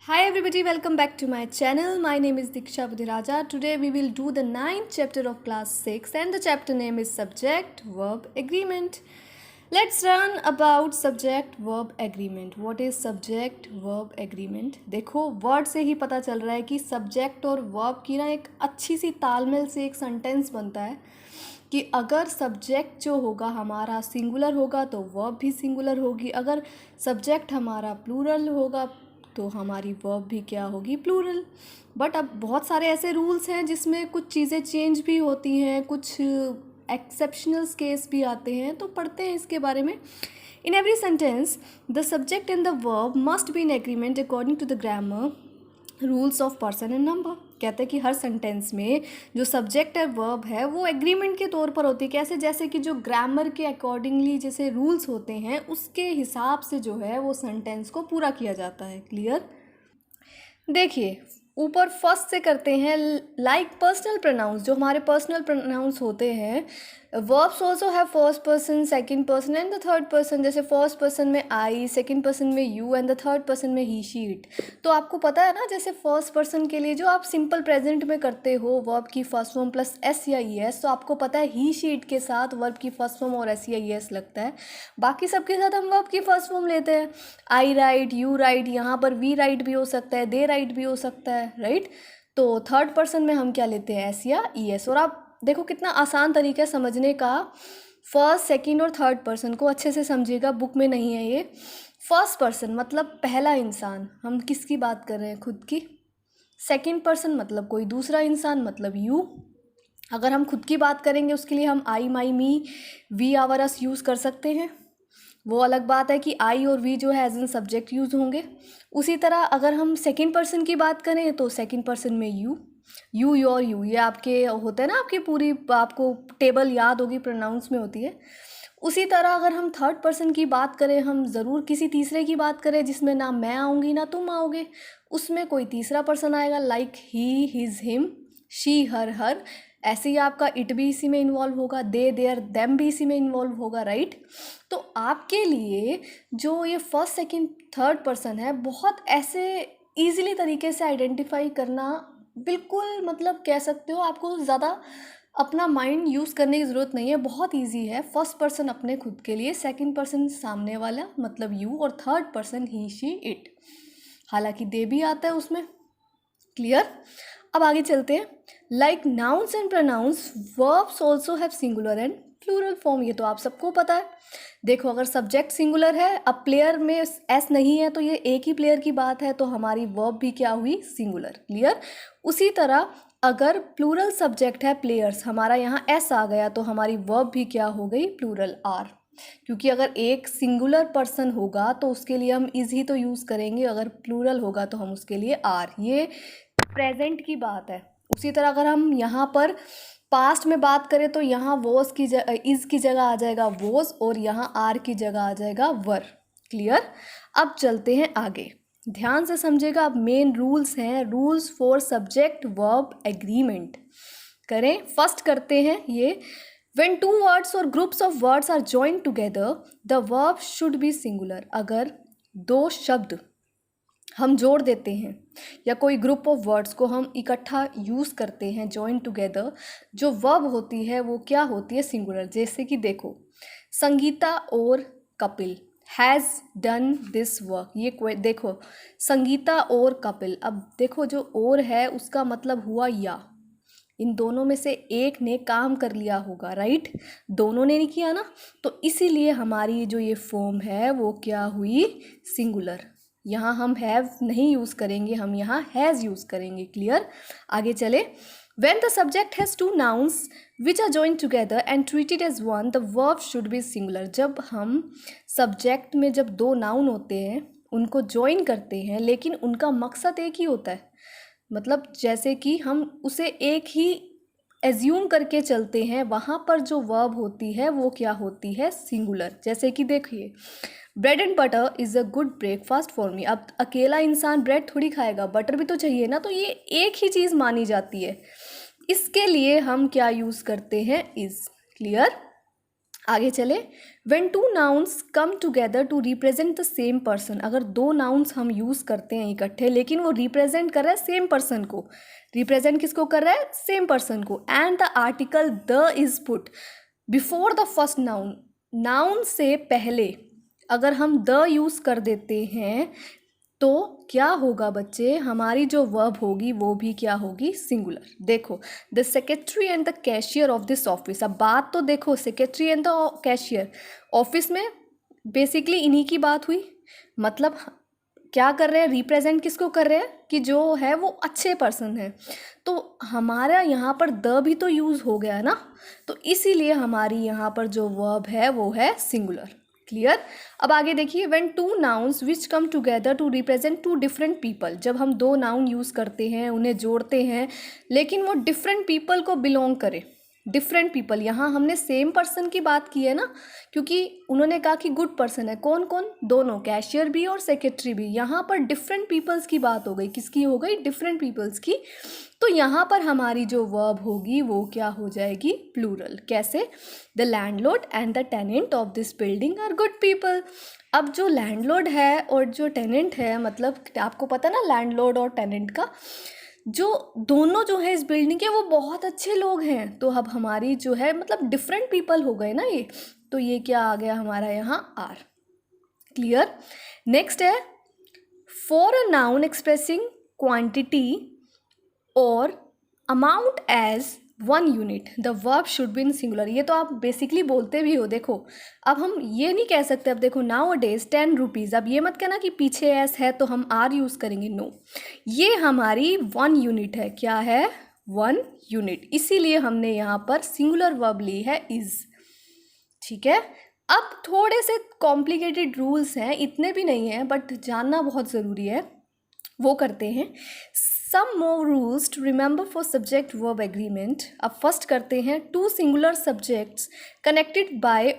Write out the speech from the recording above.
Hi everybody, welcome back to my channel. My name is Diksha Budhiraja. Today we will do the 9th chapter of class 6 and the chapter name is subject verb agreement. Let's learn about subject verb agreement. What is subject verb agreement? देखो word से ही पता चल रहा है कि subject और verb की ना एक अच्छी सी तालमेल से एक सेंटेंस बनता है कि अगर सब्जेक्ट जो होगा हमारा सिंगुलर होगा तो वर्ब भी सिंगुलर होगी, अगर सब्जेक्ट हमारा प्लूरल होगा तो हमारी वर्ब भी क्या होगी, प्लूरल। बट अब बहुत सारे ऐसे रूल्स हैं जिसमें कुछ चीज़ें चेंज भी होती हैं, कुछ एक्सेप्शनल्स केस भी आते हैं, तो पढ़ते हैं इसके बारे में। In every sentence the subject and the verb must be in agreement according to the grammar rules of person and number. कहते हैं कि हर सेंटेंस में जो सब्जेक्ट और वर्ब है वो एग्रीमेंट के तौर पर होती है। कैसे? जैसे कि जो ग्रामर के अकॉर्डिंगली जैसे रूल्स होते हैं उसके हिसाब से जो है वो सेंटेंस को पूरा किया जाता है। क्लियर? देखिए ऊपर फर्स्ट से करते हैं। लाइक पर्सनल प्रोनाउंस, जो हमारे पर्सनल प्रोनाउंस होते हैं, verbs also have first person, second person and the third person. जैसे फर्स्ट पर्सन में आई, सेकंड पर्सन में you and the third person में ही शी इट। तो आपको पता है ना, जैसे फर्स्ट पर्सन के लिए जो आप सिंपल प्रेजेंट में करते हो वर्ब की फर्स्ट फॉर्म प्लस एस या ई एस, तो आपको पता है ही शी इट के साथ वर्ब की फर्स्ट फॉर्म और एस या ई एस लगता है। बाकी सबके साथ हम वर्ब की फर्स्ट फॉर्म लेते हैं। आई राइट, यू राइट, यहाँ पर वी राइट भी हो सकता है, दे राइट भी हो सकता है, राइट। तो थर्ड पर्सन में हम क्या लेते हैं, एस या ई एस। और आप देखो कितना आसान तरीका है समझने का। फर्स्ट, सेकंड और थर्ड पर्सन को अच्छे से समझिएगा, बुक में नहीं है ये। फर्स्ट पर्सन मतलब पहला इंसान, हम किसकी बात कर रहे हैं, खुद की। सेकंड पर्सन मतलब कोई दूसरा इंसान, मतलब यू। अगर हम खुद की बात करेंगे उसके लिए हम आई, माई, मी, वी, आवर, अस यूज़ कर सकते हैं। वो अलग बात है कि आई और वी जो है एज एन सब्जेक्ट यूज़ होंगे। उसी तरह अगर हम सेकंड पर्सन की बात करें तो सेकंड पर्सन में यू, योर, यू, ये आपके होते हैं ना, आपकी पूरी आपको टेबल याद होगी, प्रोनाउंस में होती है। उसी तरह अगर हम थर्ड पर्सन की बात करें, हम ज़रूर किसी तीसरे की बात करें जिसमें ना मैं आऊँगी ना तुम आओगे, उसमें कोई तीसरा पर्सन आएगा, like he, his, him, she, her. ऐसे ही आपका इट भी इसी में इन्वॉल्व होगा, दे, देयर, देम भी इसी में इन्वॉल्व होगा, राइट। तो आपके लिए जो ये फर्स्ट, सेकंड, थर्ड पर्सन है, बहुत ऐसे ईजिली तरीके से आइडेंटिफाई करना, बिल्कुल मतलब कह सकते हो आपको ज़्यादा अपना माइंड यूज़ करने की ज़रूरत नहीं है, बहुत इजी है। फर्स्ट पर्सन अपने खुद के लिए, सेकंड पर्सन सामने वाला मतलब यू, और third person he, she, it. हालांकि दे भी आता है उसमें। क्लियर? अब आगे चलते हैं। Like nouns and pronouns, verbs also have singular and plural form. ये तो आप सबको पता है। देखो अगर सब्जेक्ट सिंगुलर है, अब प्लेयर में एस नहीं है, तो ये एक ही प्लेयर की बात है, तो हमारी वर्ब भी क्या हुई, सिंगुलर। क्लियर? उसी तरह अगर प्लूरल सब्जेक्ट है, प्लेयर्स, हमारा यहाँ एस आ गया, तो हमारी वर्ब भी क्या हो गई, प्लूरल, आर। क्योंकि अगर एक सिंगुलर पर्सन होगा तो उसके लिए हम इज ही तो यूज़ करेंगे, अगर प्लूरल होगा तो हम उसके लिए आर। ये प्रेजेंट की बात है। उसी तरह अगर हम यहाँ पर पास्ट में बात करें तो यहाँ वॉज की इज़ की जगह आ जाएगा वॉज, और यहाँ आर की जगह आ जाएगा वर। क्लियर? अब चलते हैं आगे, ध्यान से समझेगा। अब मेन रूल्स हैं, rules for subject verb agreement. करें, फर्स्ट करते हैं ये। When two words or groups of words are joined together, the verb should be singular। अगर दो शब्द हम जोड़ देते हैं या कोई ग्रुप ऑफ वर्ड्स को हम इकट्ठा यूज़ करते हैं, जॉइन टुगेदर, जो वर्ब होती है वो क्या होती है, सिंगुलर। जैसे कि देखो, संगीता और Kapil has done this work. ये देखो, संगीता और कपिल। अब देखो जो और है उसका मतलब हुआ या, इन दोनों में से एक ने काम कर लिया होगा, राइट। दोनों ने नहीं किया ना, तो इसीलिए हमारी जो ये फॉर्म है वो क्या हुई, सिंगुलर। यहाँ हम हैव नहीं यूज़ करेंगे, हम यहाँ हैज़ यूज़ करेंगे। क्लियर? आगे चले। When the subject has two nouns which are joined together and treated as one, the verb should be singular। जब हम सब्जेक्ट में जब दो नाउन होते हैं उनको ज्वाइन करते हैं, लेकिन उनका मकसद एक ही होता है, मतलब जैसे कि हम उसे एक ही एज्यूम करके चलते हैं, वहाँ पर जो वर्ब होती है वो क्या होती है, सिंगुलर। जैसे कि देखिए, bread and butter is a good breakfast for me. अब अकेला इंसान ब्रेड थोड़ी खाएगा, बटर भी तो चाहिए ना, तो ये एक ही चीज़ मानी जाती है। इसके लिए हम क्या यूज़ करते हैं, इज़। क्लियर? आगे चले, when two nouns come together to represent the same person, अगर दो nouns हम यूज़ करते हैं इकट्ठे लेकिन वो रिप्रेजेंट कर रहा है सेम पर्सन को, रिप्रेजेंट किसको कर रहा है, सेम पर्सन को, and the article the is put before the first noun, noun से पहले अगर हम द यूज़ कर देते हैं तो क्या होगा बच्चे, हमारी जो वर्ब होगी वो भी क्या होगी, सिंगुलर। देखो, the secretary and the cashier of this office, अब बात तो देखो secretary and the cashier, office में बेसिकली इन्हीं की बात हुई, मतलब क्या कर रहे हैं, रिप्रेजेंट किसको कर रहे हैं कि जो है वो अच्छे पर्सन है, तो हमारा यहाँ पर द भी तो यूज़ हो गया ना, तो इसीलिए हमारी यहाँ पर जो वर्ब है वो है सिंगुलर। क्लियर। अब आगे देखिए, when two nouns which come together to represent two different people, जब हम दो नाउन यूज़ करते हैं, उन्हें जोड़ते हैं लेकिन वो डिफरेंट पीपल को बिलोंग करे, डिफरेंट पीपल, यहाँ हमने सेम पर्सन की बात की है ना, क्योंकि उन्होंने कहा कि गुड पर्सन है, कौन कौन, दोनों, कैशियर भी और सेक्रेटरी भी, यहाँ पर डिफरेंट पीपल्स की बात हो गई, किसकी हो गई, डिफरेंट पीपल्स की, तो यहाँ पर हमारी जो वर्ब होगी वो क्या हो जाएगी, प्लूरल। कैसे, the landlord and the tenant of this building are good people. अब जो लैंडलॉर्ड है और जो टेनेंट है, मतलब आपको पता ना लैंडलॉर्ड और टेनेंट का, जो दोनों जो है इस बिल्डिंग के वो बहुत अच्छे लोग हैं, तो अब हमारी जो है मतलब डिफरेंट पीपल हो गए ना ये, तो ये क्या आ गया हमारा यहाँ आर। क्लियर। नेक्स्ट है, for a noun expressing quantity और amount as 1 unit the verb should be in singular. ये तो आप बेसिकली बोलते भी हो। देखो, अब हम ये नहीं कह सकते, अब देखो नाउ डेज 10 रुपीज़, अब ये मत कहना कि पीछे एस है तो हम आर यूज़ करेंगे, नो, ये हमारी 1 यूनिट है। क्या है, 1 यूनिट, इसीलिए हमने यहाँ पर सिंगुलर वर्ब ली है इज। ठीक है। अब थोड़े से कॉम्प्लिकेटेड रूल्स हैं, इतने भी नहीं हैं बट जानना बहुत ज़रूरी है, वो करते हैं। Some more rules to remember for subject verb agreement। अब फर्स्ट करते हैं, two singular subjects connected bye